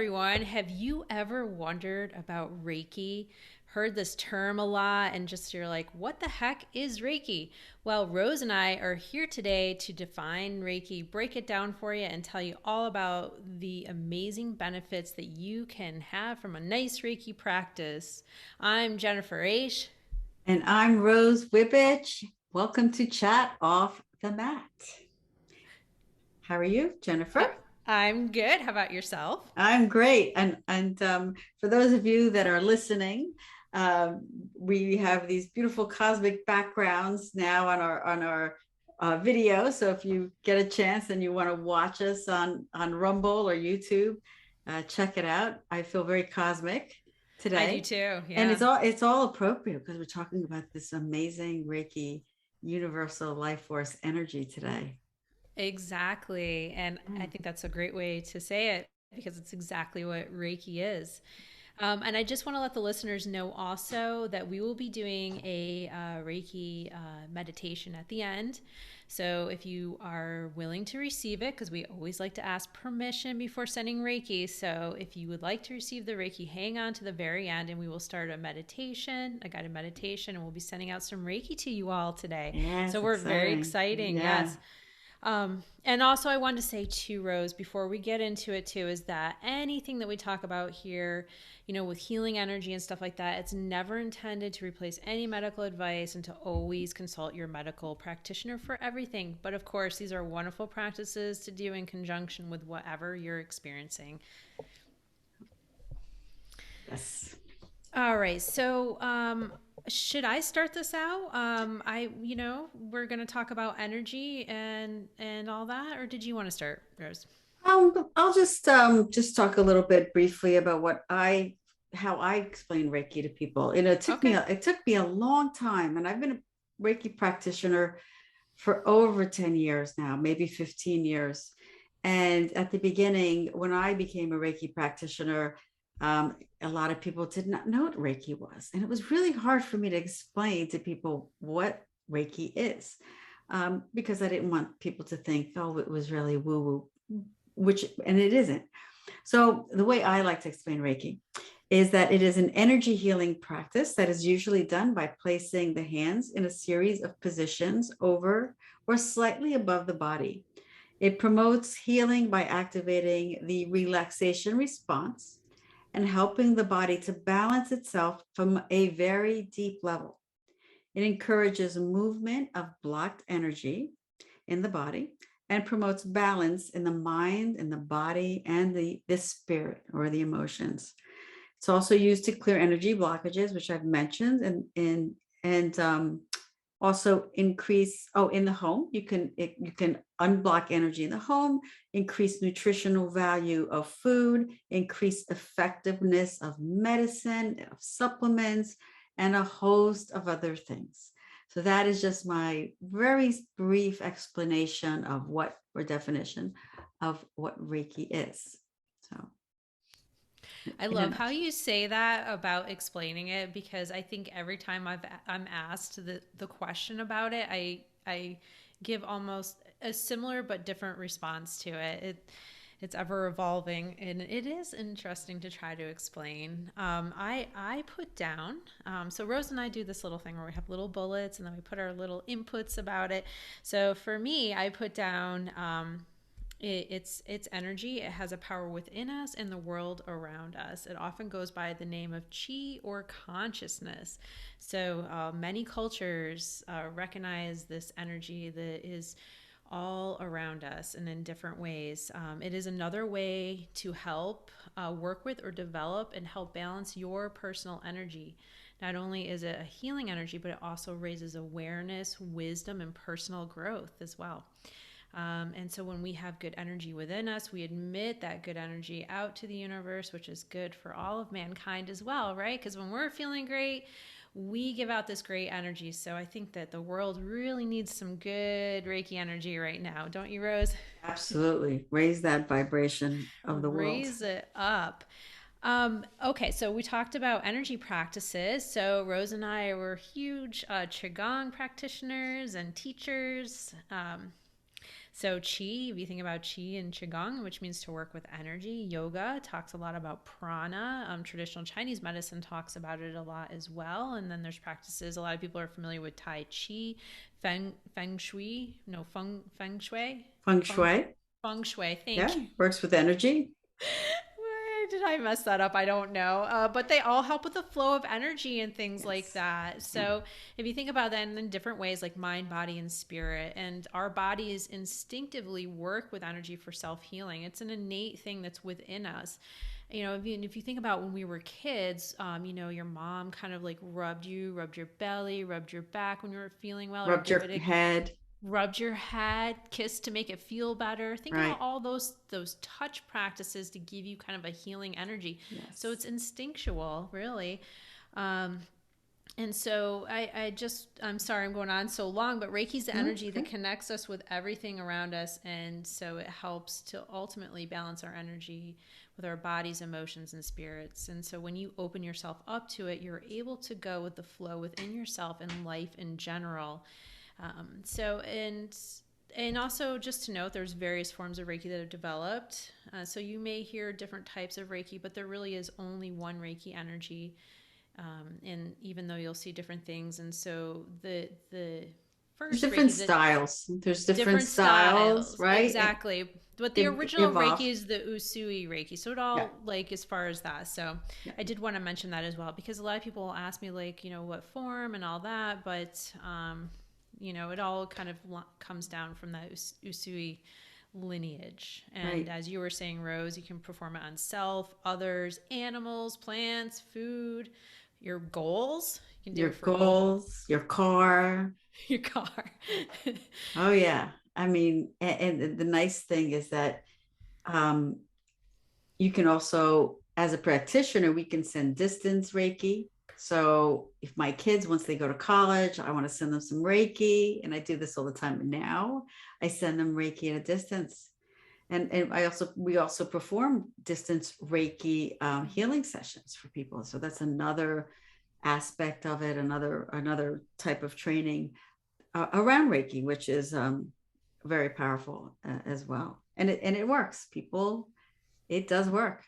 everyone. Have you ever wondered about Reiki? Heard this term a lot and just you're like, what the heck is Reiki? Well, Rose and I are here today to define Reiki, break it down for you, and tell you all about the amazing benefits that you can have from a nice Reiki practice. I'm Jennifer H. And I'm Rose Wibbich. Welcome to Chat Off the Mat. How are you, Uh, Jennifer? I'm good. How about yourself? I'm great. And for those of you that are listening, um, we have these beautiful cosmic backgrounds now on our video. So if you get a chance and you want to watch us on Rumble or YouTube, check it out. I feel very cosmic I do today, too. and Yeah. it's all appropriate because we're talking about this amazing Reiki universal life force energy today. Exactly. And I Mm. think that's a great way to say it because it's exactly what Reiki is. And I just want to let the listeners know also that we will be doing a Reiki meditation at the end. So if you are willing to receive it, because we always like to ask permission before sending Reiki. So if you would like to receive the Reiki, hang on to the very end and we will start a guided meditation, and we'll be sending out some Reiki to you all today. So Yes, we're very exciting. exciting. Yeah. Yes. And also, I wanted to say too, Rose, before we get into it too, is that anything that we talk about here, with healing energy and stuff like that, it's never intended to replace any medical advice and to always consult your medical practitioner for everything. But of course, these are wonderful practices to do in conjunction with whatever you're experiencing. Yes. All right. So, should I start this out? We're going to talk about energy and all that, or did you want to start, Rose? I'll just talk a little bit briefly about how I explain Reiki to people. Okay. It took me a long time, and I've been a Reiki practitioner for over 10 years now, maybe 15 years. And at the beginning, when I became a Reiki practitioner, a lot of people did not know what Reiki was. And it was really hard for me to explain to people what Reiki is, because I didn't want people to think, oh, it was really woo woo, and it isn't. So, the way I like to explain Reiki is that it is an energy healing practice that is usually done by placing the hands in a series of positions over or slightly above the body. It promotes healing by activating the relaxation response and helping the body to balance itself from a very deep level. It encourages movement of blocked energy in the body and promotes balance in the mind, in the body, and the spirit or the emotions. It's also used to clear energy blockages, which I've mentioned, and also increase. Oh, in the home, you can unblock energy in the home, increase nutritional value of food, increase effectiveness of medicine, of supplements, and a host of other things. So that is just my very brief explanation of what or definition of what Reiki is. So I in a love how nutshell. you say that about explaining it because I think every time I'm asked the question about it, I give almost a similar but different response to it. It's ever evolving and it is interesting to try to explain. I put down so Rose and I do this little thing where we have little bullets and then we put our little inputs about it. So for me, I put down it's energy. It has a power within us and the world around us. It often goes by the name of chi or consciousness. So many cultures recognize this energy that is all around us and in different ways. It is another way to help work with or develop and help balance your personal energy. Not only is it a healing energy, but it also raises awareness, wisdom, and personal growth as well. And so when we have good energy within us, we admit that good energy out to the universe, which is good for all of mankind as well, right? Because when we're feeling great, we give out this great energy. So I think that the world really needs some good Reiki energy right now. Don't you, Rose? Absolutely. Raise that vibration of the world. Raise it up. Okay, so we talked about energy practices. So Rose and I were huge Qigong practitioners and teachers. So qi, if you think about qi and qigong, which means to work with energy, yoga talks a lot about prana. Traditional Chinese medicine talks about it a lot as well. And then there's practices. A lot of people are familiar with Tai Chi, Feng Shui, no Feng Shui, Feng Feng Shui. Feng Shui. Thank Yeah, you. works with energy. Why did I mess that up? I don't know. But they all help with the flow of energy and things like Yes. that. Yeah. So if you think about that in different ways, like mind, body, and spirit, and our bodies instinctively work with energy for self healing, it's an innate thing that's within us. If you think about when we were kids, your mom kind of like rubbed your belly, rubbed your back when you were feeling well, or Rubbed your head. rubbed your head, kissed to make it feel better. Think about Right. all those touch practices to give you kind of a healing energy. So it's Yes. instinctual, really. Um, and so I'm sorry I'm going on so long, but Reiki's the No, it's energy that okay. connects us with everything around us. And so it helps to ultimately balance our energy with our bodies, emotions, and spirits. And so when you open yourself up to it, you're able to go with the flow within yourself and life in general. And also just to note, there's various forms of Reiki that have developed. So you may hear different types of Reiki, but there really is only one Reiki energy. And even though you'll see different things, and so the There's first different Reiki, the styles. There's different different styles, styles, right? exactly. But the It original Reiki evolved. is the Usui Reiki, so it Yeah. all like as far as that. So Yeah. I did want to mention that as well because a lot of people will ask me like what form and all that, but it all kind of comes down from that Usui lineage. And Right. as you were saying, Rose, you can perform it on self, others, animals, plants, food, your goals. You can do Your it for goals, goals, your car. your car. Oh yeah. I mean, and the nice thing is that um, you can also, as a practitioner, we can send distance Reiki. So if my kids, once they go to college, I want to send them some Reiki, and I do this all the time now, I send them Reiki at a distance. And we also perform distance Reiki healing sessions for people. So that's another aspect of it, another type of training around Reiki, which is very powerful as well. And it works. People, it does work.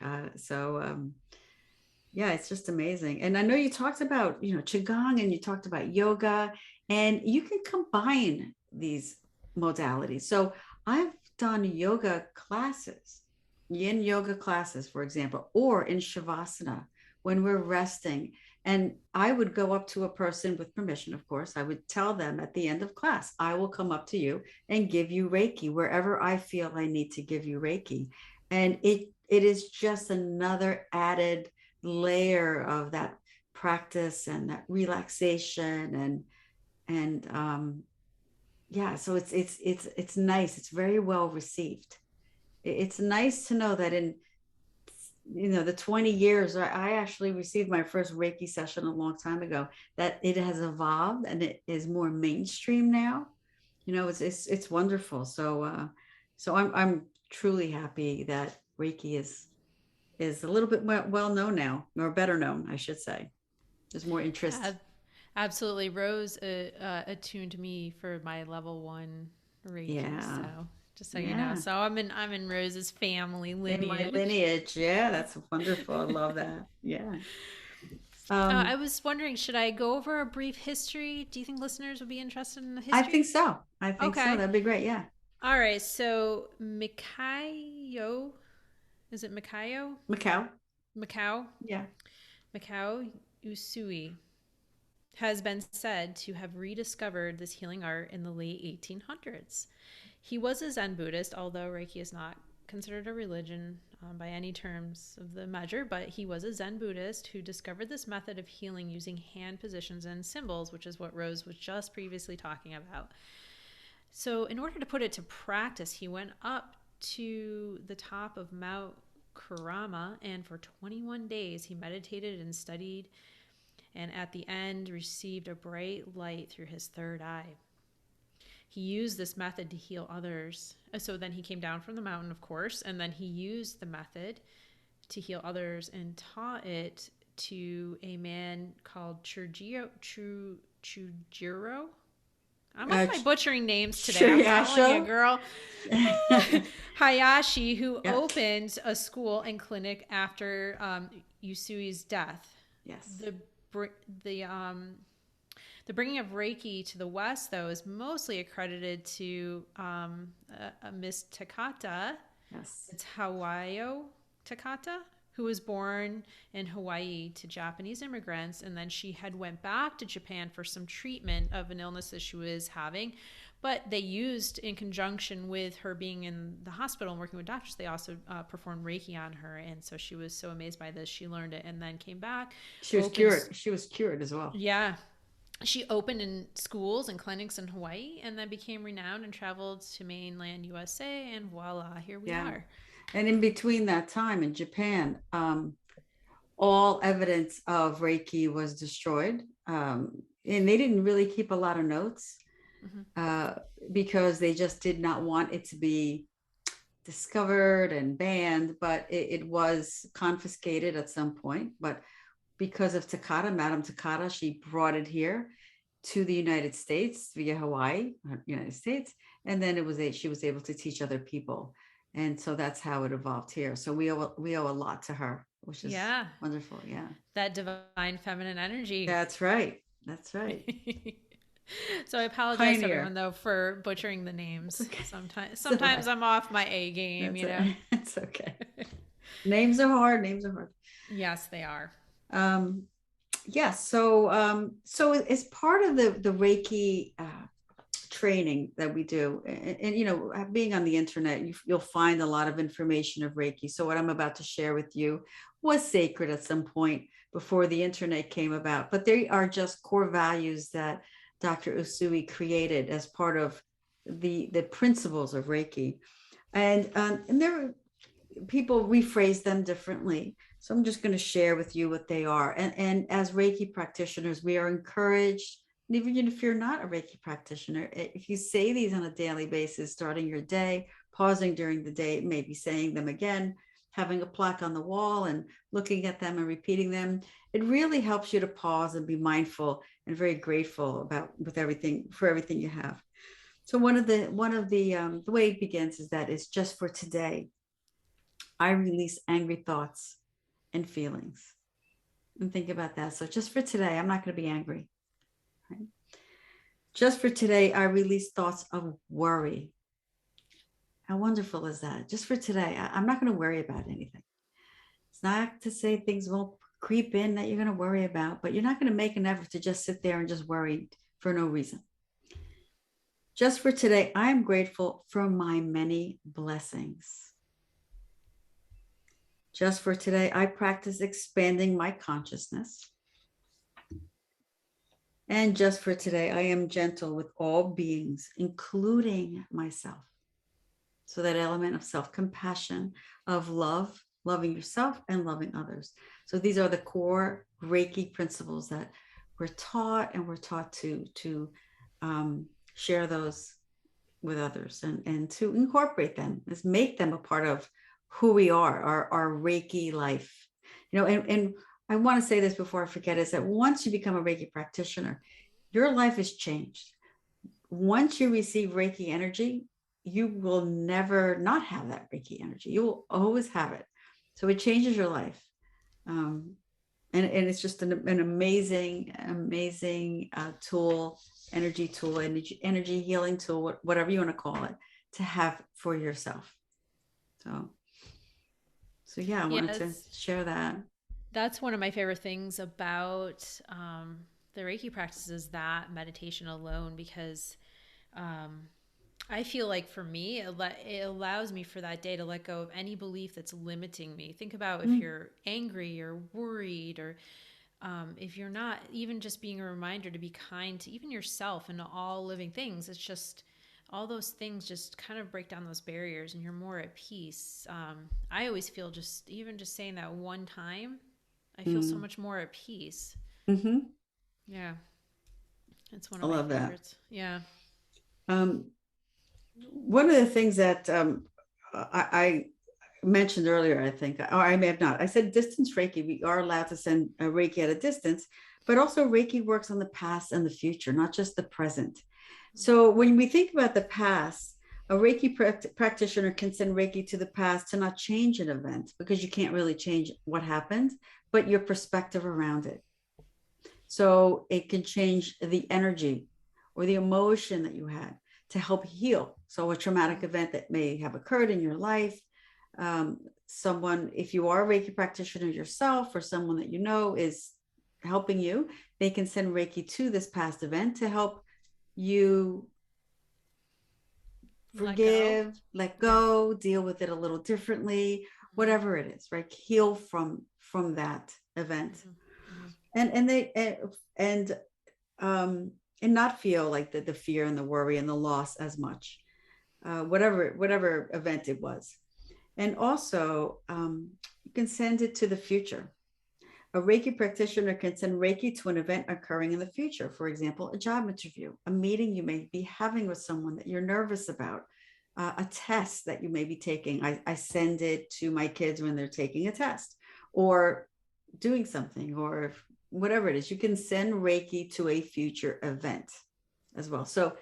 Yeah, it's just amazing. And I know you talked about qigong, and you talked about yoga, and you can combine these modalities. So I've done yoga classes, yin yoga classes, for example, or in shavasana when we're resting. And I would go up to a person with permission, of course. I would tell them at the end of class, I will come up to you and give you Reiki wherever I feel I need to give you Reiki. And it is just another added layer of that practice and that relaxation and yeah, so it's nice. It's very well received. It's nice to know that in the 20 years I actually received my first Reiki session a long time ago, that it has evolved and it is more mainstream now. It's wonderful. So I'm truly happy that Reiki is a little bit more well known now, or better known, I should say. There's more interest. Ab- Absolutely. Rose attuned me for my level 1 Reiki. Yeah. So just so you know, Yeah. so I'm in Rose's family In my lineage. lineage. Yeah, that's wonderful. I love that. Yeah. Um, I was wondering, should I go over a brief history? Do you think listeners would be interested in the I think history? so. I think so. Okay. That'd be great. Yeah. All right. So Mikayo, is it Mikayo? Macau. Macau? Yeah. Macau Usui has been said to have rediscovered this healing art in the late 1800s. He was a Zen Buddhist, although Reiki is not considered a religion by any terms of the measure, but he was a Zen Buddhist who discovered this method of healing using hand positions and symbols, which is what Rose was just previously talking about. So, in order to put it to practice, he went up to the top of Mount Kurama, and for 21 days he meditated and studied, and at the end received a bright light through his third eye. He used this method to heal others. So then he came down from the mountain, of course, and then he used the method to heal others and taught it to a man called Chujiro. I'm on my butchering names today. I'm telling you, Shuryasha. girl. Hayashi, who Yeah. opened a school and clinic after Usui's death. Yes. The the um, the bringing of Reiki to the West, though, is mostly accredited to a Miss Takata. Yes. It's Hawayo Takata, who was born in Hawaii to Japanese immigrants, and then she had went back to Japan for some treatment of an illness that she was having. But they used, in conjunction with her being in the hospital and working with doctors, they also performed Reiki on her. And so she was so amazed by this, she learned it and then came back. She was cured. She was cured as well. Yeah. She opened in schools and clinics in Hawaii and then became renowned and traveled to mainland USA. And voila, here we are. And in between that time in Japan, all evidence of Reiki was destroyed. And they didn't really keep a lot of notes because they just did not want it to be discovered and banned, but it was confiscated at some point. But because of Takata, Madame Takata, she brought it here to the United States via Hawaii, United States. And then she was able to teach other people. And so that's how it evolved here. So we owe a lot to her, which is wonderful. Yeah. That divine feminine energy. That's right. That's right. So I apologize to everyone, though, for butchering the names. Okay. Sometimes I'm off my A game, you know. It's okay. Names are hard. Yes, they are. Yes. So as part of the Reiki training that we do, and you know, being on the internet, you'll find a lot of information of Reiki. So what I'm about to share with you was sacred at some point before the internet came about, but they are just core values that Dr. Usui created as part of the principles of Reiki, and there people rephrase them differently. So I'm just going to share with you what they are. And as Reiki practitioners, we are encouraged, even if you're not a Reiki practitioner, if you say these on a daily basis, starting your day, pausing during the day, maybe saying them again, having a plaque on the wall and looking at them and repeating them, it really helps you to pause and be mindful and very grateful for everything you have. So one of the way it begins is that it's just for today. I release angry thoughts and feelings. And think about that. So just for today, I'm not going to be angry. Right? Just for today, I release thoughts of worry. How wonderful is that? Just for today, I'm not going to worry about anything. It's not to say things won't creep in that you're going to worry about, but you're not going to make an effort to just sit there and just worry for no reason. Just for today, I am grateful for my many blessings. Just for today, I practice expanding my consciousness. And just for today, I am gentle with all beings, including myself. So that element of self-compassion, of love, loving yourself and loving others. So these are the core Reiki principles that we're taught, and we're taught to share those with others and to incorporate them, is make them a part of who we are, our Reiki life. You know, and I want to say this before I forget, is that once you become a Reiki practitioner, your life is changed. Once you receive Reiki energy, you will never not have that Reiki energy. You will always have it. So it changes your life. And it's just an amazing tool, energy healing tool, whatever you want to call it, to have for yourself. So yeah, I wanted to share that. That's one of my favorite things about the Reiki practice, is that meditation alone, because I feel like for me, it allows me for that day to let go of any belief that's limiting me. Think about if you're angry or worried, or if you're not, even just being a reminder to be kind to even yourself and to all living things. It's just all those things just kind of break down those barriers and you're more at peace. I always feel just saying that one time, I feel so much more at peace. Mm-hmm. Yeah. It's one of my favorites. That. Yeah. One of the things that I mentioned earlier, I think, or I may have not, I said distance Reiki. We are allowed to send a Reiki at a distance, but also Reiki works on the past and the future, not just the present. So when we think about the past, a Reiki practitioner can send Reiki to the past to not change an event because you can't really change what happened, but your perspective around it. So it can change the energy or the emotion that you had to help heal. So a traumatic event that may have occurred in your life, someone, if you are a Reiki practitioner yourself or someone that you know is helping you, they can send Reiki to this past event to help you Let go. forgive, let Yeah. go, deal with it a little differently, Mm-hmm. whatever it is, right? Heal from that event. Mm-hmm. And they and um and not feel like the fear and the worry and the loss as much. Whatever event it was. And also you can send it to the future. A Reiki practitioner can send Reiki to an event occurring in the future. For example, a job interview, a meeting you may be having with someone that you're nervous about, a test that you may be taking. I send it to my kids when they're taking a test or doing something or whatever it is. You can send Reiki to a future event as well. So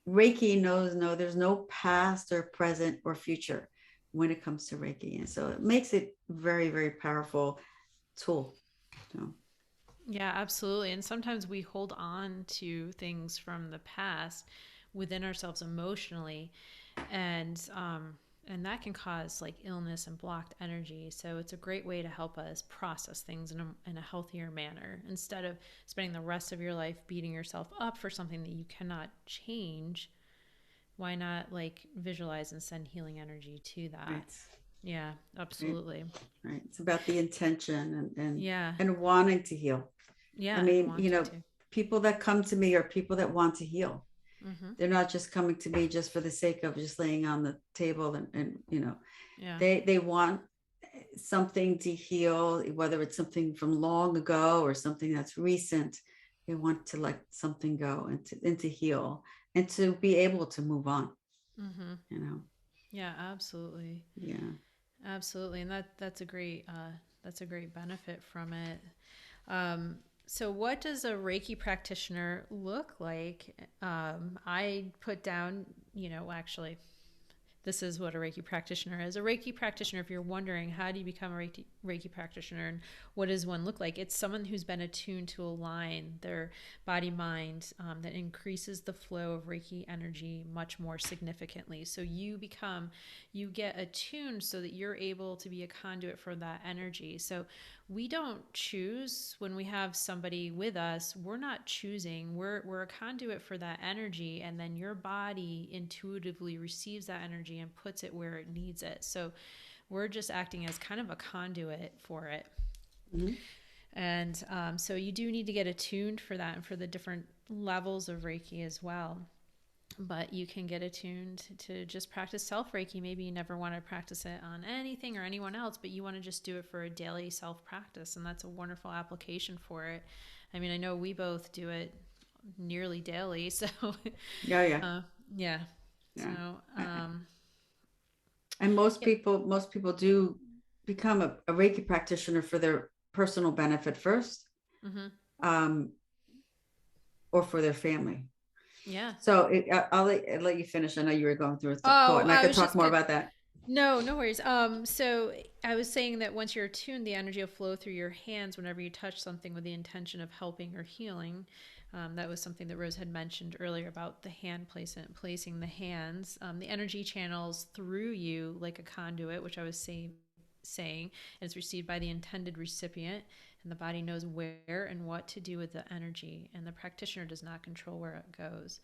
Reiki knows no, there's no past or present or future when it comes to Reiki. And so it makes it very, very powerful tool. So, Yeah, absolutely. And sometimes we hold on to things from the past within ourselves emotionally, and that can cause like illness and blocked energy. So it's a great way to help us process things in a healthier manner instead of spending the rest of your life beating yourself up for something that you cannot change. Why not like visualize and send healing energy to that? right, Yeah, right, absolutely. right. It's about the intention Yeah, and wanting to heal. I yeah, and mean, wanting to. people that come to me are people that want to heal. Mm-hmm. They're not just coming to me just for the sake of just laying on the table and Yeah. they want something to heal, whether it's something from long ago or something that's recent. They want to let something go and to heal and to be able to move on, Mm-hmm. you know. Yeah, absolutely. Yeah. Absolutely. And that's a great benefit from it. Um, so what does a Reiki practitioner look like? I put down, actually this is what a Reiki practitioner is. A Reiki practitioner, if you're wondering, how do you become a Reiki practitioner and what does one look like? It's someone who's been attuned to align their body mind that increases the flow of Reiki energy much more significantly. So you get attuned so that you're able to be a conduit for that energy. So we don't choose when we have somebody with us. We're not choosing. We're a conduit for that energy, and then your body intuitively receives that energy and puts it where it needs it. So we're just acting as kind of a conduit for it. Mm-hmm. And so you do need to get attuned for that and for the different levels of Reiki as well. But you can get attuned to just practice self Reiki. Maybe you never want to practice it on anything or anyone else, but you want to just do it for a daily self practice. And that's a wonderful application for it. I mean, I know we both do it nearly daily. So, Yeah, yeah, uh, yeah. So, yeah. um, And yep. most people do become a Reiki practitioner for their personal benefit first, Mm-hmm. um, or for their family. Yeah. So I'll let you finish. I know you were going through a thought, Oh, and I I could was talk just more good. about that. No, no worries. So I was saying that once you're attuned, the energy will flow through your hands whenever you touch something with the intention of helping or healing. That was something that Rose had mentioned earlier about the hand placement, placing the hands. The energy channels through you like a conduit, which I was saying, and it's received by the intended recipient, and the body knows where and what to do with the energy, and the practitioner does not control where it goes.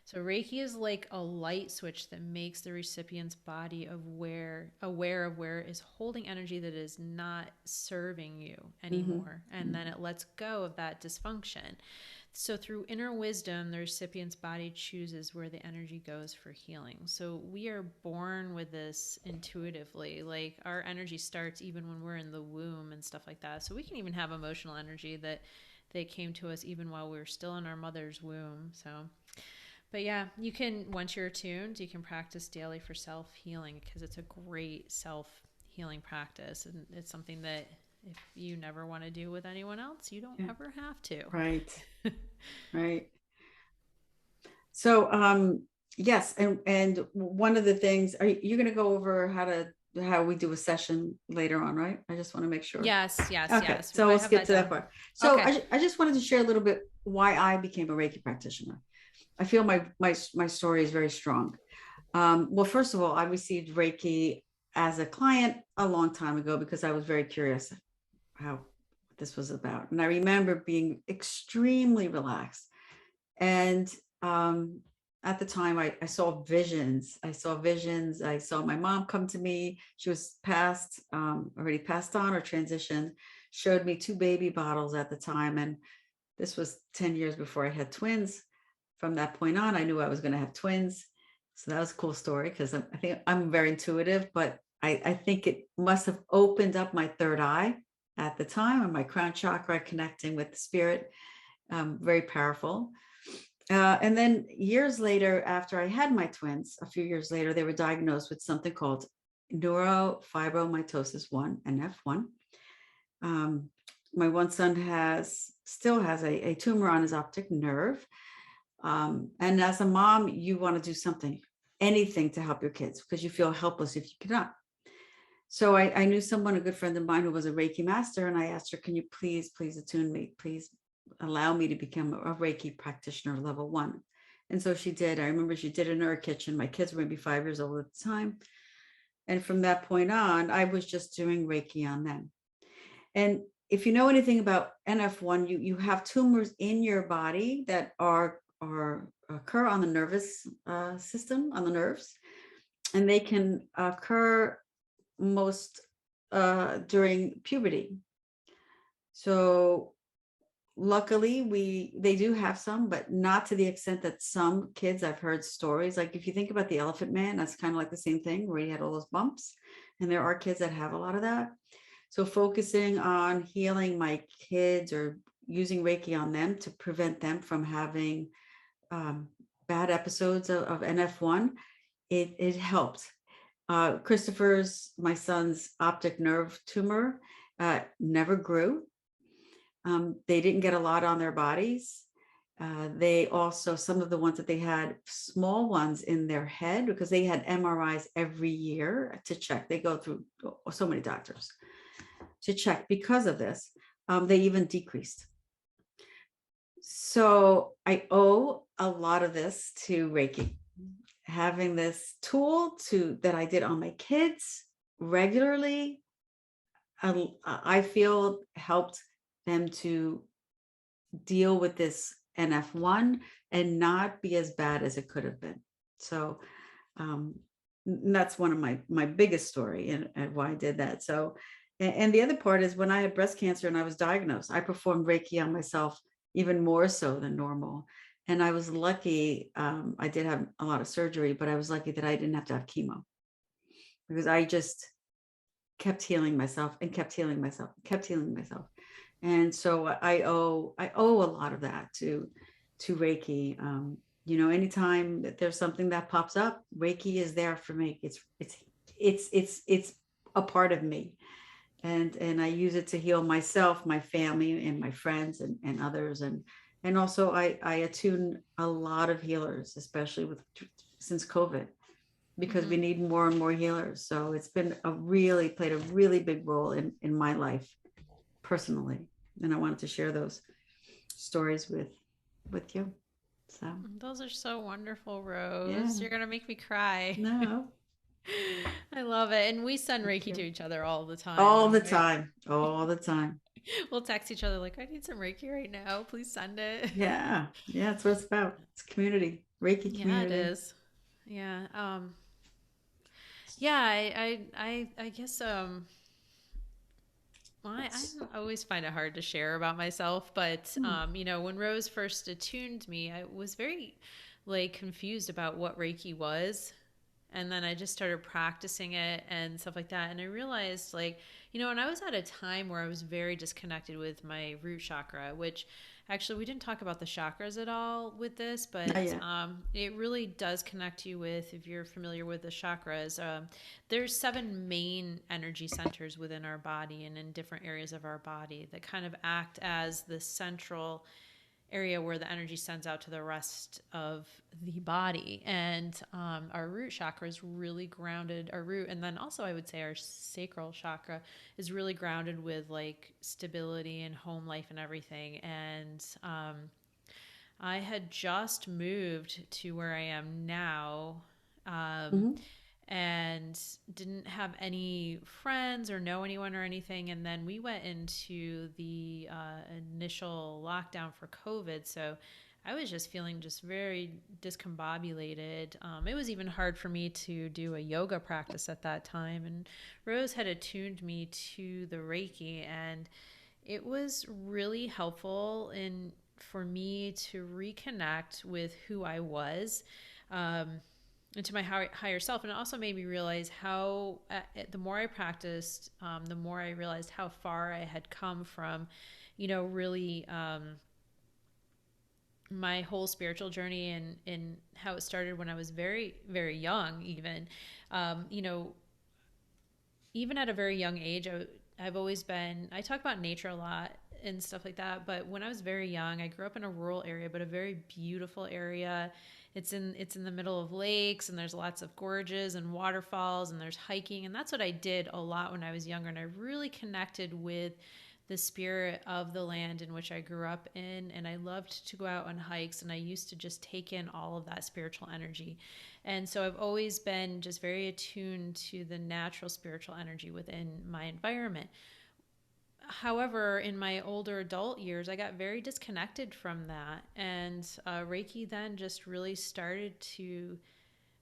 So Reiki is like a light switch that makes the recipient's body aware of where it is holding energy that is not serving you Mm-hmm. anymore. And then it lets go of that dysfunction. So through inner wisdom, the recipient's body chooses where the energy goes for healing. So we are born with this intuitively. Like our energy starts even when we're in the womb and stuff like that. So we can even have emotional energy that they came to us even while we were still in our mother's womb. So but yeah, you can, once you're attuned, you can practice daily for self healing because it's a great self healing practice. And it's something that if you never want to do with anyone else, you don't Yeah. ever have to. Right. Right. So, yes, and one of the things, are you going to go over how we do a session later on, right? I just want to make sure. Yes, yes, Okay, yes. so I we'll have skip that to that down. part. So Okay. I just wanted to share a little bit why I became a Reiki practitioner. I feel my story is very strong. Well, first of all, I received Reiki as a client a long time ago because I was very curious how this was about, and I remember being extremely relaxed. And um, at the time, I saw visions. I saw visions. I saw my mom come to me. She was already passed on or transitioned. Showed me two baby bottles at the time, and this was 10 years before I had twins. From that point on, I knew I was going to have twins. So that was a cool story because I think I'm very intuitive, but I think it must have opened up my third eye at the time, or my crown chakra connecting with the spirit. Very powerful. And then years later, after I had my twins, a few years later, they were diagnosed with something called neurofibromatosis 1, NF1. Um, my one son still has a tumor on his optic nerve. And as a mom, you want to do something, anything to help your kids because you feel helpless if you cannot. So I knew someone, a good friend of mine, who was a Reiki master, and I asked her, "Can you please attune me? Please allow me to become a Reiki practitioner level 1." And so she did. I remember she did it in her kitchen. My kids were maybe 5 years old at the time. And from that point on, I was just doing Reiki on them. And if you know anything about NF1, you have tumors in your body that are occur on the nervous system, on the nerves, and they can occur most during puberty. So luckily they do have some, but not to the extent that some kids, I've heard stories like, if you think about the Elephant Man, that's kind of like the same thing where he had all those bumps, and there are kids that have a lot of that. So focusing on healing my kids or using Reiki on them to prevent them from having um, bad episodes of NF1, it helped. Christopher's, my son's optic nerve tumor, never grew. They didn't get a lot on their bodies. They also, some of the ones that they had, small ones in their head, because they had MRIs every year to check. They go through so many doctors to check because of this. They even decreased. So I owe a lot of this to Reiki. Having this tool that I did on my kids regularly, I feel helped them to deal with this NF1 and not be as bad as it could have been. So um, that's one of my biggest story and why I did that. So, and the other part is when I had breast cancer and I was diagnosed, I performed Reiki on myself even more so than normal. And I was lucky. I did have a lot of surgery, but I was lucky that I didn't have to have chemo because I just kept healing myself and kept healing myself, kept healing myself. And so I owe a lot of that to Reiki. Anytime that there's something that pops up, Reiki is there for me. It's a part of me, and I use it to heal myself, my family, and my friends, and others, and also I attune a lot of healers, especially since COVID, because we Mm-hmm. need more and more healers. So it's been played a really big role in my life personally, and I wanted to share those stories with you. So Those are so wonderful, yeah, Rose. You're gonna make me cry. no, I love it. And we send thank Reiki to you. each other all the time, All the don't we? time, all the time. We'll text each other like, I need some Reiki right now. Please send it. Yeah, yeah, that's what it's about. It's community, Reiki Yeah, it community. is. Yeah. Yeah, I guess well, I always find it hard to share about myself, but Hmm. when Rose first attuned me, I was very like confused about what Reiki was. And then I just started practicing it and stuff like that. And I realized, like, and I was at a time where I was very disconnected with my root chakra, which actually we didn't talk about the chakras at all with this, Not but yet. it really does connect you with, if you're familiar with the chakras, there's 7 main energy centers within our body and in different areas of our body that kind of act as the central area where the energy sends out to the rest of the body. And our root chakra is really grounded, our root, and then also I would say our sacral chakra is really grounded with like stability and home life and everything. And I had just moved to where I am now. Um, Mhm. and didn't have any friends or know anyone or anything. And then we went into the initial lockdown for COVID. So I was just feeling just very discombobulated. It was even hard for me to do a yoga practice at that time. And Rose had attuned me to the Reiki, and it was really helpful in for me to reconnect with who I was. Um, into my higher self. And it also made me realize how, the more I practiced, the more I realized how far I had come from, really my whole spiritual journey, and how it started when I was very, very young, even. Um, you know, Even at a very young age, I've always been, I talk about nature a lot and stuff like that. But when I was very young, I grew up in a rural area, but a very beautiful area. It's in the middle of lakes, and there's lots of gorges and waterfalls, and there's hiking. And that's what I did a lot when I was younger. And I really connected with the spirit of the land in which I grew up in. And I loved to go out on hikes, and I used to just take in all of that spiritual energy. And so I've always been just very attuned to the natural spiritual energy within my environment. However, in my older adult years, I got very disconnected from that. And Reiki then just really started to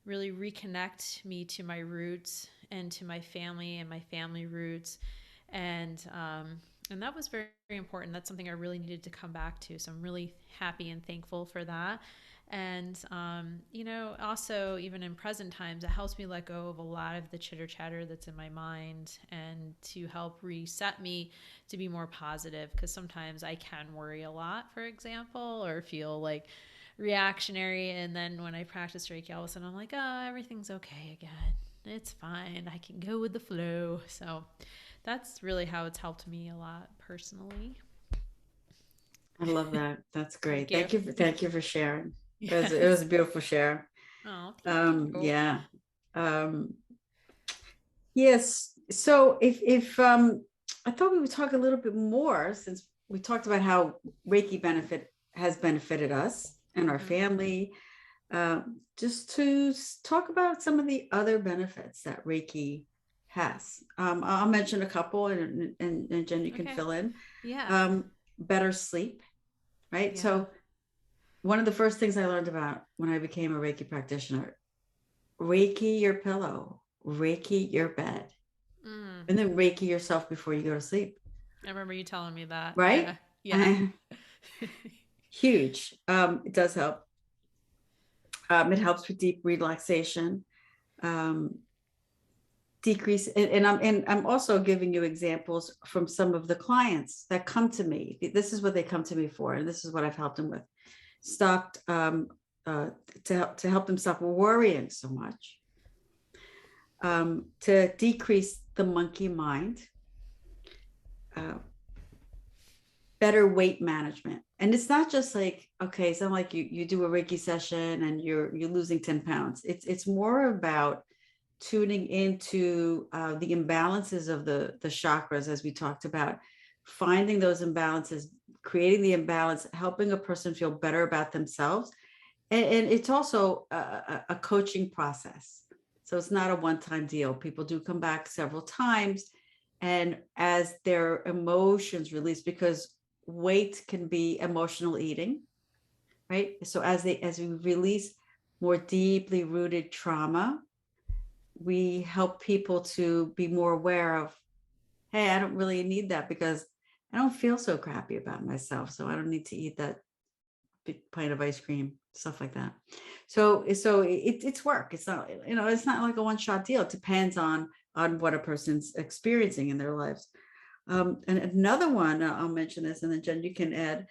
really reconnect me to my roots and to my family and my family roots. And that was very, very important. That's something I really needed to come back to. So I'm really happy and thankful for that. And, also, even in present times, it helps me let go of a lot of the chitter chatter that's in my mind, and to help reset me to be more positive. Because sometimes I can worry a lot, for example, or feel like reactionary. And then when I practice Reiki, all of a sudden I'm like, oh, everything's okay again. It's fine. I can go with the flow. So that's really how it's helped me a lot personally. I love that. That's Thank great. you. Thank you for sharing. It was Yes. a beautiful share. Oh, thank you. Yeah. Um, yes. So if I thought we would talk a little bit more, since we talked about how Reiki has benefited us and our Mm-hmm. family, just to talk about some of the other benefits that Reiki has. I'll mention a couple, and Jen, you can Okay. fill in. Yeah. Um, Better sleep, right? Yeah. So one of the first things I learned about when I became a Reiki practitioner: Reiki your pillow, Reiki your bed, Mm. and then Reiki yourself before you go to sleep, I remember you telling me that. right? Yeah. Yeah. Huge. It does help. It helps with deep relaxation, um, decrease, and I'm also giving you examples from some of the clients that come to me. This is what they come to me for, and this is what I've helped them with. Stopped uh, to help them stop worrying so much, to decrease the monkey mind, uh, better weight management. And it's not just like, okay, it's not like you do a Reiki session and you're losing 10 pounds. It's more about tuning into the imbalances of the chakras, as we talked about, finding those imbalances, creating the imbalance, helping a person feel better about themselves. And it's also a coaching process. So it's not a one-time deal. People do come back several times, and as their emotions release, because weight can be emotional eating, right? So as we release more deeply rooted trauma, we help people to be more aware of, hey, I don't really need that because I don't feel so crappy about myself, so I don't need to eat that big pint of ice cream, stuff like that. So it's work. It's not, it's not like a one shot deal. It depends on what a person's experiencing in their lives. And another one, I'll mention this, and then Jen, you can add,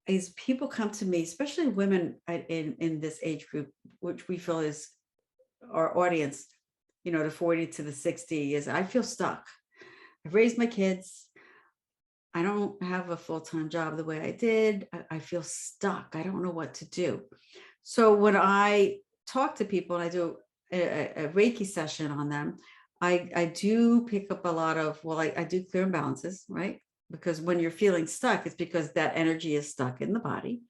is people come to me, especially women in this age group, which we feel is our audience, the 40 to the 60, is I feel stuck. I've raised my kids. I don't have a full-time job the way I did. I feel stuck. I don't know what to do. So when I talk to people and I do a Reiki session on them, I do pick up a lot of, well, I do clear imbalances, right? Because when you're feeling stuck, it's because that energy is stuck in the body.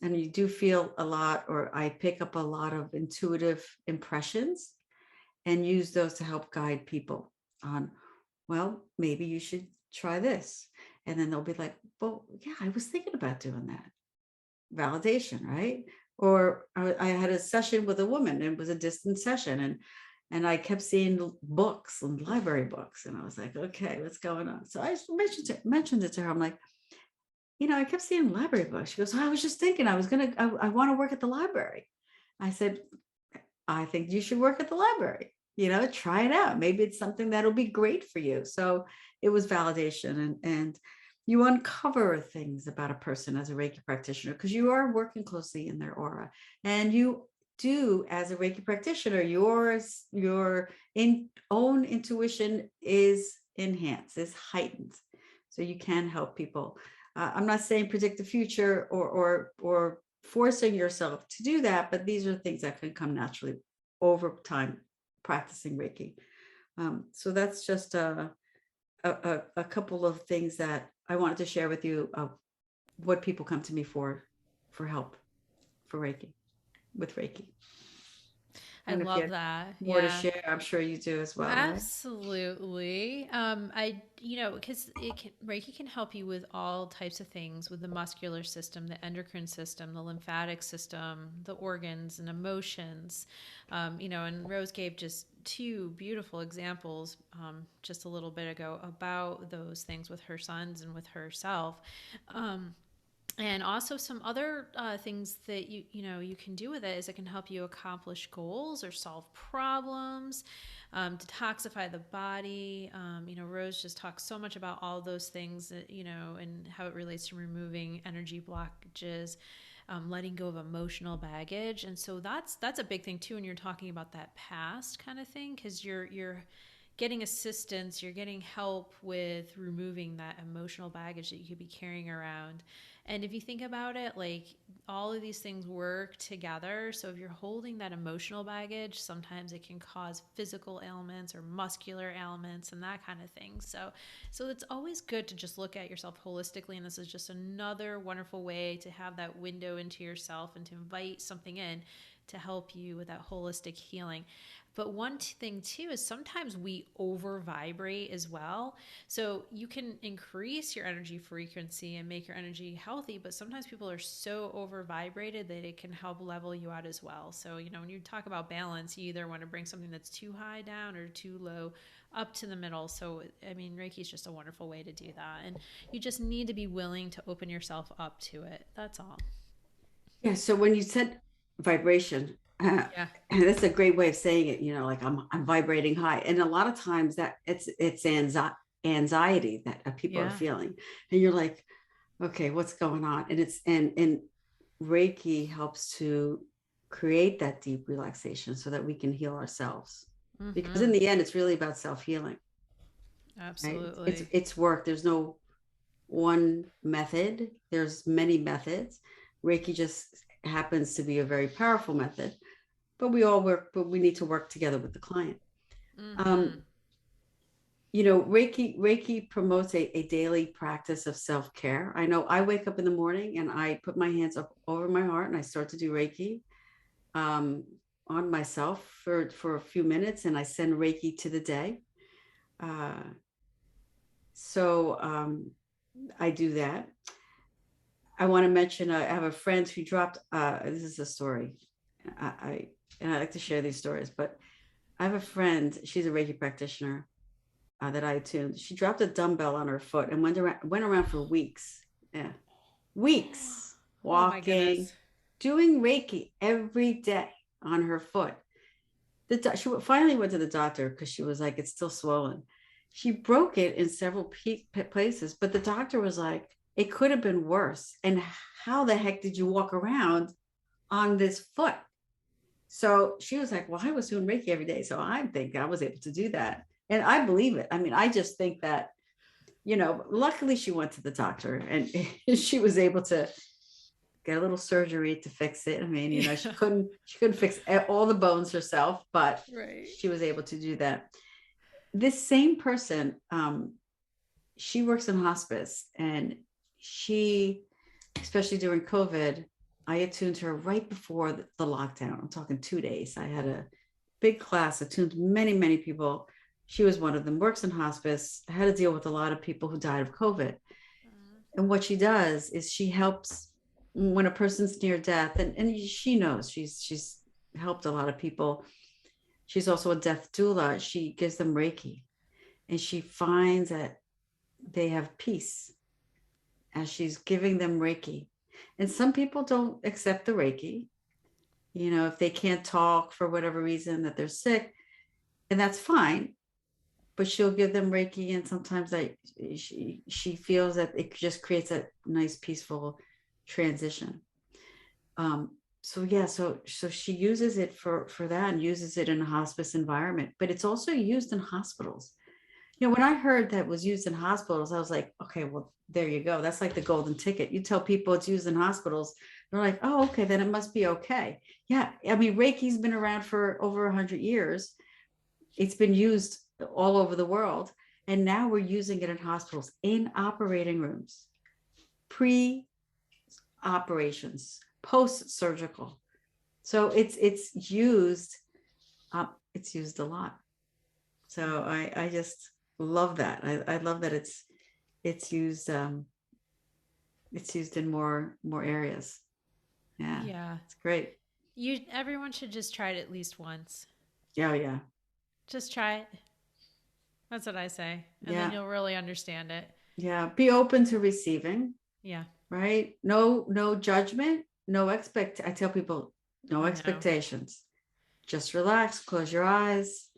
And you do feel a lot, or I pick up a lot of intuitive impressions and use those to help guide people on, well, maybe you should try this. And then they'll be like, well, yeah, I was thinking about doing that. Validation, right? Or I had a session with a woman, and it was a distant session, and I kept seeing books and library books, and I was like, okay, what's going on? So I mentioned it to her. I'm like, I kept seeing library books. She goes, oh, I was just thinking I want to work at the library. I said, I think you should work at the library. Try it out. Maybe it's something that'll be great for you. So it was validation, and you uncover things about a person as a Reiki practitioner because you are working closely in their aura, and you do, as a Reiki practitioner, your own intuition is enhanced, is heightened, so you can help people. I'm not saying predict the future or forcing yourself to do that, but these are things that can come naturally over time practicing Reiki. So that's just a couple of things that I wanted to share with you of what people come to me for help for Reiki, with Reiki. I And if you love had that. more to Yeah. share, I'm sure you do as well, right? Absolutely. Because Reiki can help you with all types of things, with the muscular system, the endocrine system, the lymphatic system, the organs and emotions. And Rose gave just two beautiful examples just a little bit ago about those things with her sons and with herself. And also some other things that you can do with it is it can help you accomplish goals or solve problems, detoxify the body. Rose just talks so much about all those things that, and how it relates to removing energy blockages, letting go of emotional baggage. And so that's a big thing too when you're talking about that past kind of thing, because you're getting assistance, you're getting help with removing that emotional baggage that you could be carrying around. And if you think about it, like, all of these things work together. So if you're holding that emotional baggage, sometimes it can cause physical ailments or muscular ailments and that kind of thing. So it's always good to just look at yourself holistically, and this is just another wonderful way to have that window into yourself and to invite something in to help you with that holistic healing. But one thing too is sometimes we over vibrate as well. So you can increase your energy frequency and make your energy healthy, but sometimes people are so over vibrated that it can help level you out as well. So, when you talk about balance, you either want to bring something that's too high down or too low up to the middle. So, Reiki is just a wonderful way to do that. And you just need to be willing to open yourself up to it. That's all. Yeah. So when you said vibration, Yeah. that's a great way of saying it. Like I'm vibrating high, and a lot of times that it's anxiety that people are Yeah. feeling, and you're like, okay, what's going on? And and Reiki helps to create that deep relaxation so that we can heal ourselves. Because in Mm-hmm. the end, it's really about self healing, right? It's Absolutely. it's work. There's no one method. There's many methods. Reiki just happens to be a very powerful method, but we need to work together with the client. Mm-hmm. Um, Reiki promotes a daily practice of self-care. I know I wake up in the morning and I put my hands up over my heart and I start to do Reiki um, on myself for a few minutes, and I send Reiki to the day. Uh, so I do that. I want to mention I have a friend who dropped. This is a story. I like to share these stories, but I have a friend. She's a Reiki practitioner that I attuned. She dropped a dumbbell on her foot and went around for weeks. Yeah, weeks Oh my walking, goodness. doing Reiki every day on her foot. She finally went to the doctor because she was like, it's still swollen. She broke it in several places, but the doctor was like, it could have been worse. And how the heck did you walk around on this foot? So she was like, well, I was doing Reiki every day. So I think I was able to do that. And I believe it. I just think that luckily she went to the doctor and she was able to get a little surgery to fix it. I mean, Yeah. she couldn't fix all the bones herself, but Right. she was able to do that. This same person, she works in hospice, and she, especially during COVID, I attuned her right before the lockdown. I'm talking 2 days. I had a big class, attuned many, many people. She was one of them, works in hospice. I had to deal with a lot of people who died of COVID. And what she does is she helps when a person's near death, and she knows she's helped a lot of people. She's also a death doula. She gives them Reiki, and she finds that they have peace as she's giving them Reiki. And some people don't accept the Reiki, if they can't talk for whatever reason, that they're sick, and that's fine. But she'll give them Reiki, and sometimes she feels that it just creates a nice, peaceful transition. So yeah, so she uses it for that, and uses it in a hospice environment, but it's also used in hospitals. When I heard that was used in hospitals, I was like, okay, well, there you go. That's like the golden ticket. You tell people it's used in hospitals, they're like, oh, okay, then it must be okay. Yeah, I mean, Reiki's been around for over 100 years. It's been used all over the world, and now we're using it in hospitals, in operating rooms, pre operations, post surgical. So it's used a lot. So I just love that. I love that it's used it's used in more areas. Yeah, Yeah. it's great. Everyone should just try it at least once. Yeah, yeah, Just try it. That's what I say. And then yeah, you'll really understand it. yeah. Be open to receiving, Yeah. right? No judgment, no expect. I tell people, no I know. expectations. Just relax, close your eyes,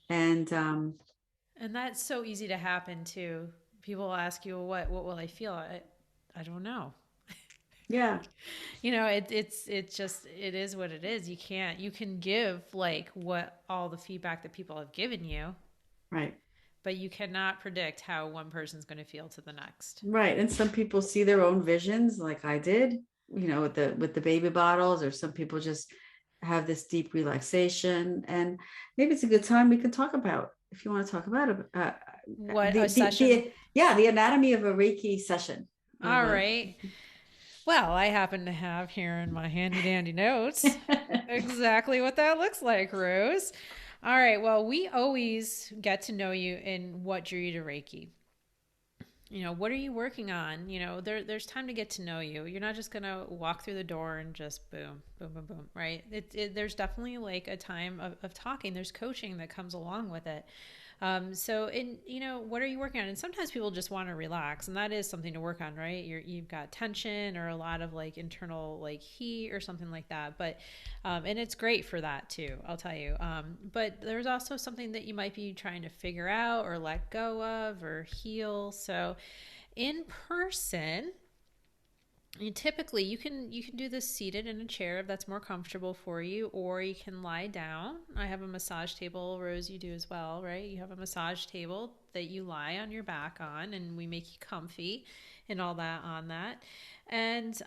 and And that's so easy to happen too. People ask you, what will I feel? I don't know. yeah, It's just it is what it is. You can give like what all the feedback that people have given you, right. but you cannot predict how one person's going to feel to the next. Right. And some people see their own visions like I did, with the baby bottles, or some people just have this deep relaxation. And maybe it's a good time we can talk about, if you want to talk about it, What a session. the anatomy of a Reiki session. Of All a right. Well, I happen to have here in my handy dandy notes exactly what that looks like, Rose. All right. Well, we always get to know you in what drew you to Reiki. What are you working on? There's time to get to know you. You're not just gonna walk through the door and just boom, boom, boom, boom, right? There's definitely like a time of talking. There's coaching that comes along with it. What are you working on? And sometimes people just want to relax, and that is something to work on, right? You've got tension or a lot of like internal like heat or something like that. And it's great for that too, I'll tell you. But there's also something that you might be trying to figure out or let go of or heal. So, in person, typically you can do this seated in a chair if that's more comfortable for you, or you can lie down. I have a massage table. Rose, you do as well, right? You have a massage table that you lie on your back on, and we make you comfy and all that on that. And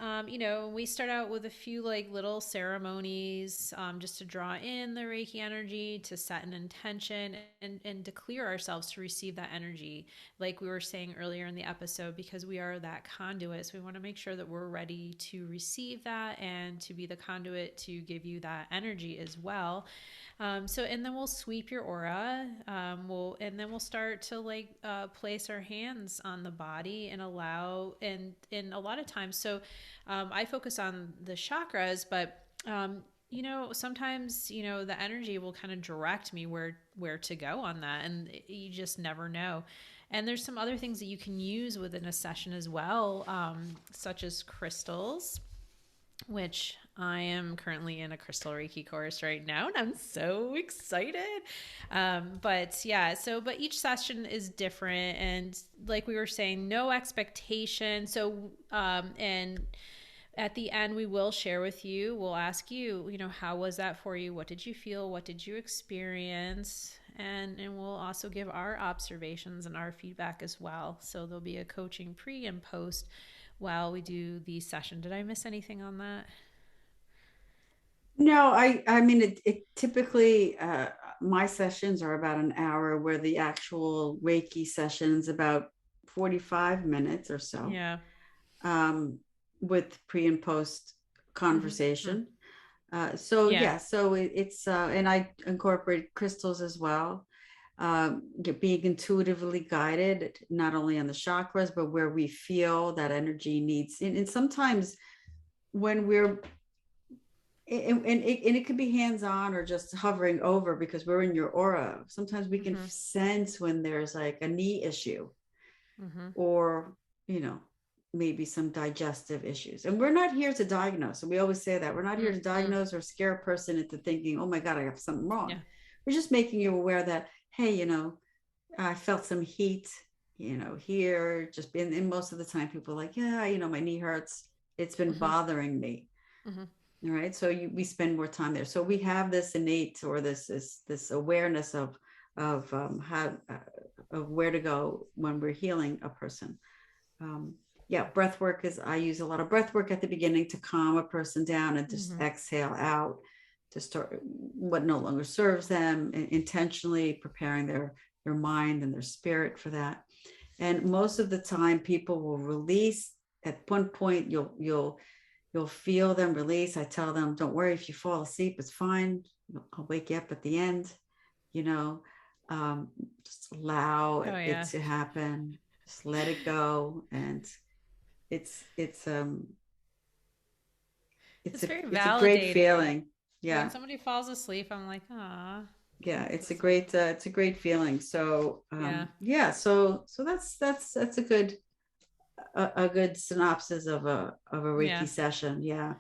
we start out with a few like little ceremonies, just to draw in the Reiki energy, to set an intention, and to clear ourselves to receive that energy, like we were saying earlier in the episode, because we are that conduit. So we want to make sure that we're ready to receive that and to be the conduit to give you that energy as well. And then we'll sweep your aura. We'll start to like place our hands on the body and allow, and a lot of times. So I focus on the chakras, but sometimes the energy will kind of direct me where to go on that, and you just never know. And there's some other things that you can use within a session as well, such as crystals, which I am currently in a crystal Reiki course right now, and I'm so excited. But each session is different, and like we were saying, no expectation. And at the end, we will share with you. We'll ask you, how was that for you? What did you feel? What did you experience? and we'll also give our observations and our feedback as well. So there'll be a coaching pre and post while we do the session. Did I miss anything on that? No, I mean, it typically, my sessions are about an hour, where the actual Reiki session's about 45 minutes or so, Yeah. um, with pre and post Mm-hmm. conversation. So Yeah. yeah, so it's and I incorporate crystals as well. Being intuitively guided, not only on the chakras, but where we feel that energy needs. And sometimes when we're and it could be hands-on or just hovering over, because we're in your aura. Sometimes we can Mm-hmm. sense when there's like a knee issue, Mm-hmm. or you know maybe some digestive issues, and we're not here to diagnose. And we always say that we're not here to Mm-hmm. diagnose or scare a person into thinking, oh my god, I have something wrong. Yeah. We're just making you aware that, hey, I felt some heat, here. Just been, and most of the time people are like, yeah, my knee hurts, it's been Mm-hmm. bothering me. Mm-hmm. All right, so we spend more time there, so we have this innate, or this awareness of how of where to go when we're healing a person. um, yeah, breath work is, I use a lot of breath work at the beginning to calm a person down and just Mm-hmm. exhale out, to start what no longer serves them, intentionally preparing their mind and their spirit for that. And most of the time people will release at one point. You'll feel them release. I tell them, don't worry, if you fall asleep, it's fine, I'll wake you up at the end. you know um, just allow Oh it yeah. to happen, just let it go. And it's it's um It's very it's a great validating. feeling. When Yeah, somebody falls asleep, I'm like, ah, yeah, that's so it's a sweet. great feeling. So Yeah. yeah, so that's a good synopsis of a Yeah. Reiki session. Yeah.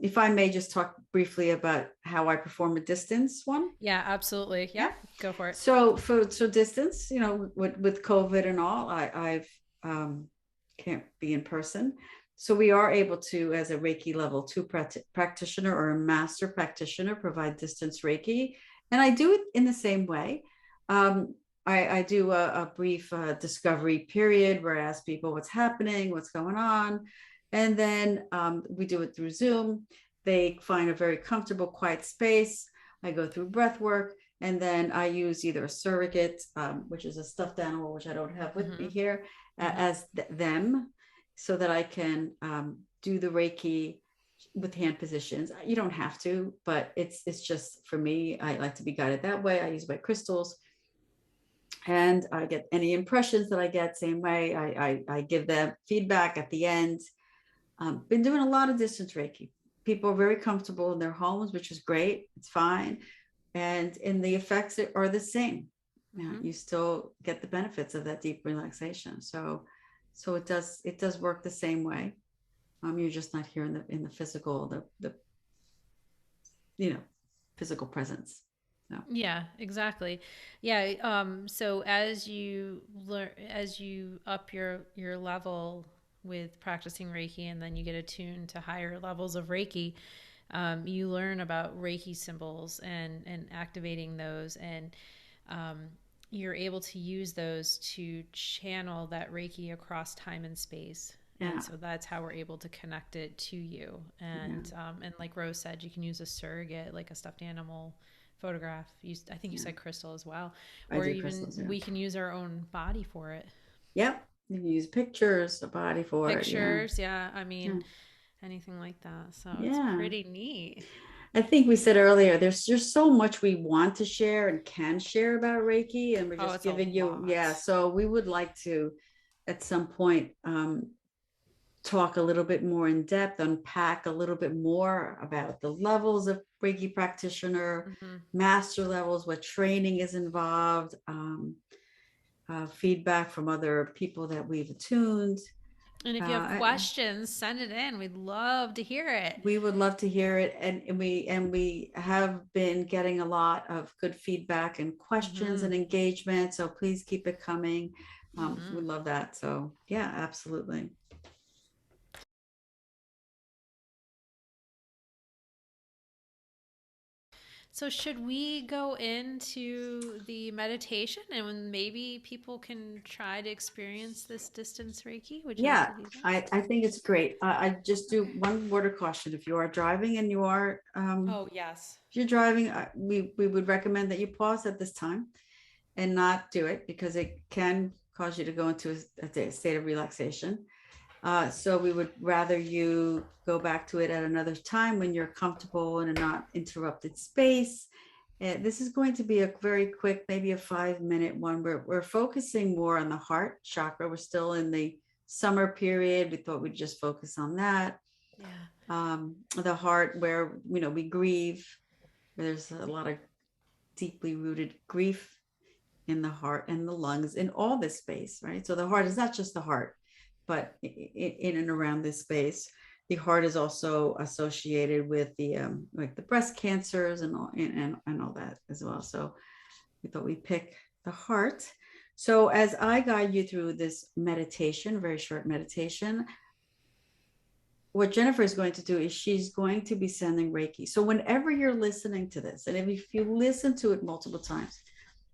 If I may just talk briefly about how I perform a distance one. Yeah, absolutely. Yeah. Yep. Go for it. So distance, with COVID and all, I've can't be in person. So we are able to, as a Reiki level 2 practitioner or a master practitioner, provide distance Reiki, and I do it in the same way. Um, I do a brief discovery period where I ask people what's happening, what's going on, and then we do it through Zoom. They find a very comfortable, quiet space. I go through breath work, and then I use either a surrogate, which is a stuffed animal, which I don't have with me Mm-hmm. here, Mm-hmm. as them, so that I can do the Reiki with hand positions. You don't have to, but it's just for me. I like to be guided that way. I use my crystals, and I get any impressions that I get same way. I give them feedback at the end. Been doing a lot of distance Reiki. People are very comfortable in their homes, which is great. It's fine, and the effects are the same. Mm-hmm. You still get the benefits of that deep relaxation. So it does work the same way. You're just not here in the physical, the you know physical presence. So Yeah, exactly. Yeah, so as you learn, as you up your level with practicing Reiki, and then you get attuned to higher levels of Reiki, you learn about Reiki symbols and activating those, and um, you're able to use those to channel that Reiki across time and space. And yeah, so that's how we're able to connect it to you. yeah, And like Rose said, you can use a surrogate, like a stuffed animal photograph. I think you yeah. said crystal as well, I or do even crystals. Yeah, we can use our own body for it. yep. You can use pictures, a body for it. Yeah, Pictures, yeah. I mean, yeah, anything like that. So it's yeah. pretty neat. I think we said earlier, there's just so much we want to share and can share about Reiki, and we're Oh, just it's a giving you, yeah. lot. So we would like to, at some point, talk a little bit more in depth, unpack a little bit more about the levels of Reiki practitioner, Hmm. master levels, what training is involved, feedback from other people that we've attuned. And if you have Uh, questions, send it in. We'd love to hear it. we would love to hear it, and we have been getting a lot of good feedback and questions Hmm. and engagement, so please keep it coming. We Hmm. love that. So yeah, absolutely. So should we go into the meditation and maybe people can try to experience this distance Reiki? Would you like Yeah, to do that? I think it's great. I just do one word of caution. If you are driving and you are, Oh, yes. if you're driving, we would recommend that you pause at this time and not do it because it can cause you to go into a state of relaxation. So we would rather you go back to it at another time when you're comfortable in a not interrupted space. This is going to be a very quick, maybe a 5-minute one. We're focusing more on the heart chakra. We're still in the summer period. We thought we'd just focus on that. Yeah. The heart, where we grieve. There's a lot of deeply rooted grief in the heart and the lungs in all this space, right? So the heart is not just the heart, but in and around this space. The heart is also associated with the like the breast cancers and all that as well. So we thought we'd pick the heart. So as I guide you through this meditation, very short meditation, what Jennifer is going to do is she's going to be sending Reiki. So whenever you're listening to this, and if you listen to it multiple times,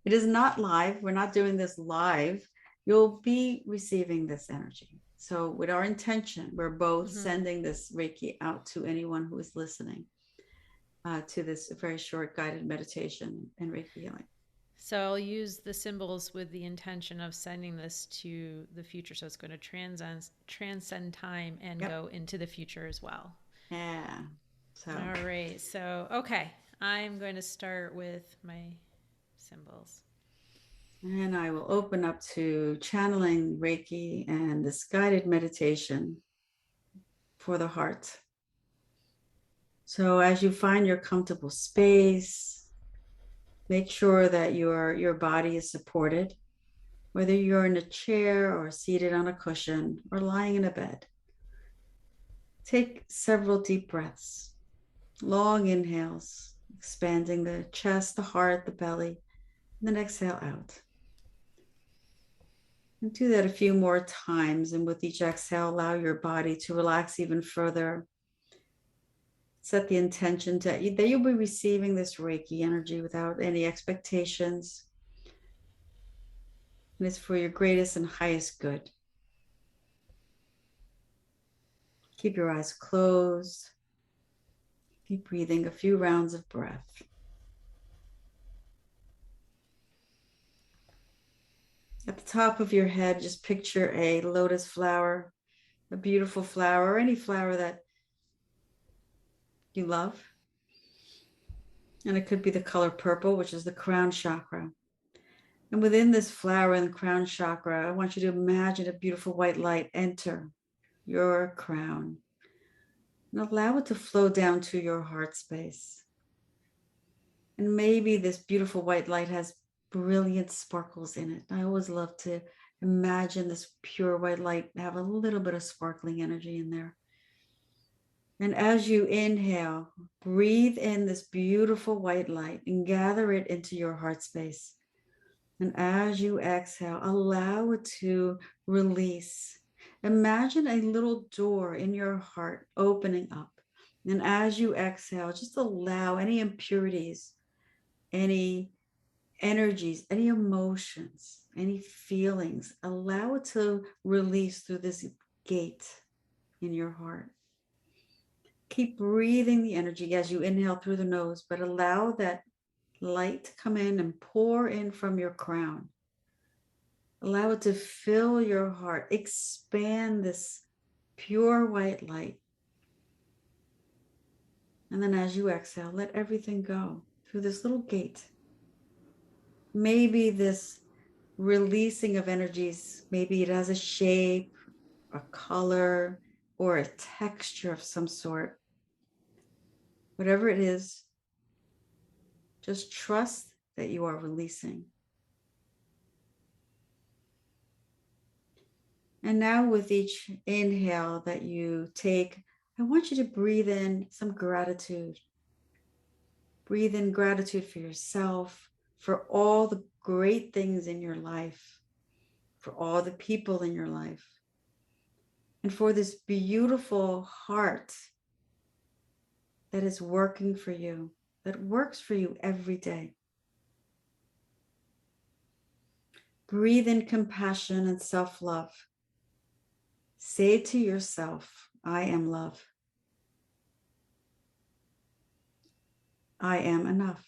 it is not live. We're not doing this live. You'll be receiving this energy. So, with our intention, we're both sending this Reiki out to anyone who is listening to this very short guided meditation and Reiki healing. So I'll use the symbols with the intention of sending this to the future. So it's going to transcend time and Yep. go into the future as well. Yeah. So, All right. So, okay. I'm going to start with my symbols. and I will open up to channeling Reiki and this guided meditation for the heart. So, as you find your comfortable space, make sure that your body is supported, whether you're in a chair or seated on a cushion or lying in a bed. Take several deep breaths, long inhales, expanding the chest, the heart, the belly, and then exhale out. And do that a few more times. And with each exhale, allow your body to relax even further. Set the intention that you'll be receiving this Reiki energy without any expectations. And it's for your greatest and highest good. Keep your eyes closed. Keep breathing a few rounds of breath. At the top of your head, just picture a lotus flower, a beautiful flower, or any flower that you love. And it could be the color purple, which is the crown chakra. And within this flower in the crown chakra, I want you to imagine a beautiful white light enter your crown and allow it to flow down to your heart space. And maybe this beautiful white light has brilliant sparkles in it. I always love to imagine this pure white light have a little bit of sparkling energy in there. And as you inhale, breathe in this beautiful white light and gather it into your heart space. And as you exhale, allow it to release. Imagine a little door in your heart opening up. And as you exhale, just allow any impurities, any energies, any emotions, any feelings, allow it to release through this gate in your heart. Keep breathing the energy as you inhale through the nose, but allow that light to come in and pour in from your crown. Allow it to fill your heart. Expand this pure white light. And then as you exhale, let everything go through this little gate. Maybe this releasing of energies, maybe it has a shape, a color, or a texture of some sort. Whatever it is, just trust that you are releasing. And now with each inhale that you take, I want you to breathe in some gratitude. Breathe in gratitude for yourself, for all the great things in your life, for all the people in your life, and for this beautiful heart that is working for you. that works for you every day. Breathe in compassion and self-love. Say to yourself, I am love. I am enough.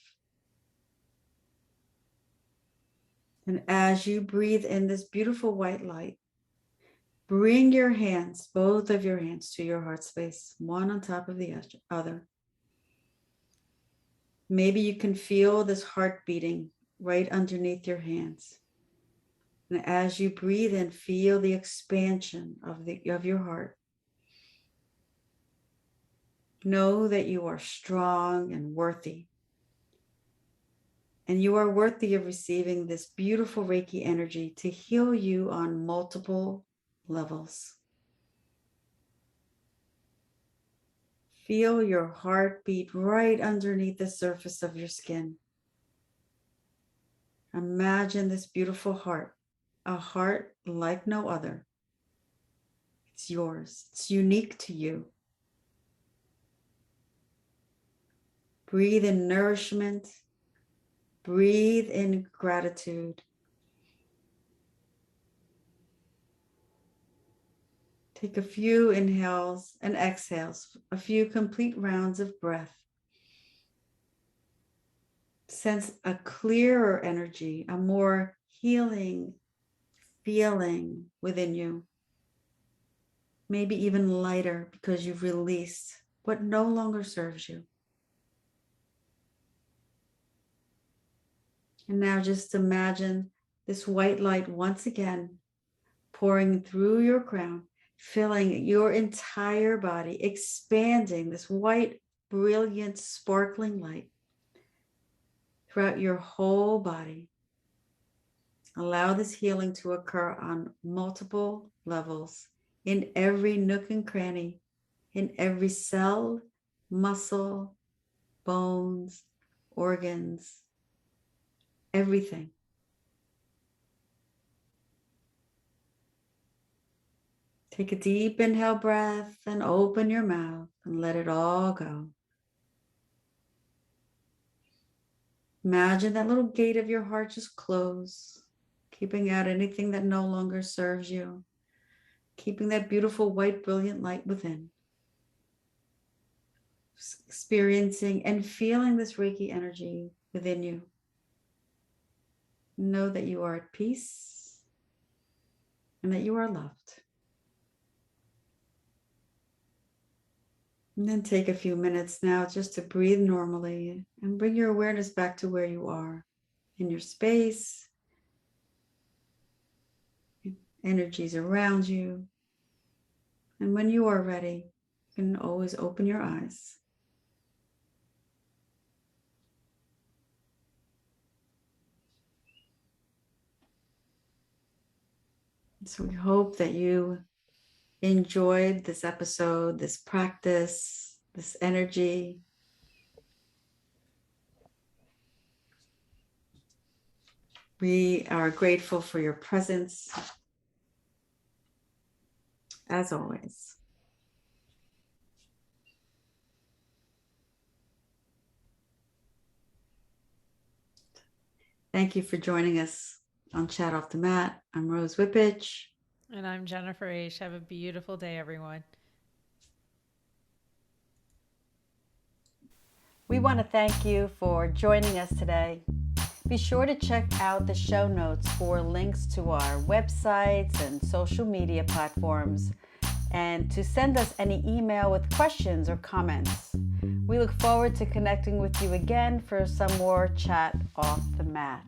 And as you breathe in this beautiful white light, bring your hands, both of your hands, to your heart space, one on top of the other. Maybe you can feel this heart beating right underneath your hands. And as you breathe in, feel the expansion of your heart. Know that you are strong and worthy. And you are worthy of receiving this beautiful Reiki energy to heal you on multiple levels. Feel your heart beat right underneath the surface of your skin. Imagine this beautiful heart, a heart like no other. It's yours. It's unique to you. Breathe in nourishment. Breathe in gratitude. Take a few inhales and exhales, a few complete rounds of breath. Sense a clearer energy, a more healing feeling within you. Maybe even lighter because you've released what no longer serves you. And now just imagine this white light once again pouring through your crown, filling your entire body, expanding this white, brilliant, sparkling light throughout your whole body. Allow this healing to occur on multiple levels, in every nook and cranny, in every cell, muscle, bones, organs, everything. Take a deep inhale breath and open your mouth and let it all go. Imagine that little gate of your heart just close, keeping out anything that no longer serves you, keeping that beautiful white, brilliant light within. Just experiencing and feeling this Reiki energy within you. Know that you are at peace and that you are loved. And then take a few minutes now just to breathe normally and bring your awareness back to where you are in your space, energies around you. And when you are ready, you can always open your eyes. So we hope that you enjoyed this episode, this practice, this energy. We are grateful for your presence, as always. Thank you for joining us on Chat Off the Mat. I'm Rose Whippich. And I'm Jennifer H. Have a beautiful day, everyone. We want to thank you for joining us today. Be sure to check out the show notes for links to our websites and social media platforms, and to send us any email with questions or comments. We look forward to connecting with you again for some more Chat Off the Mat.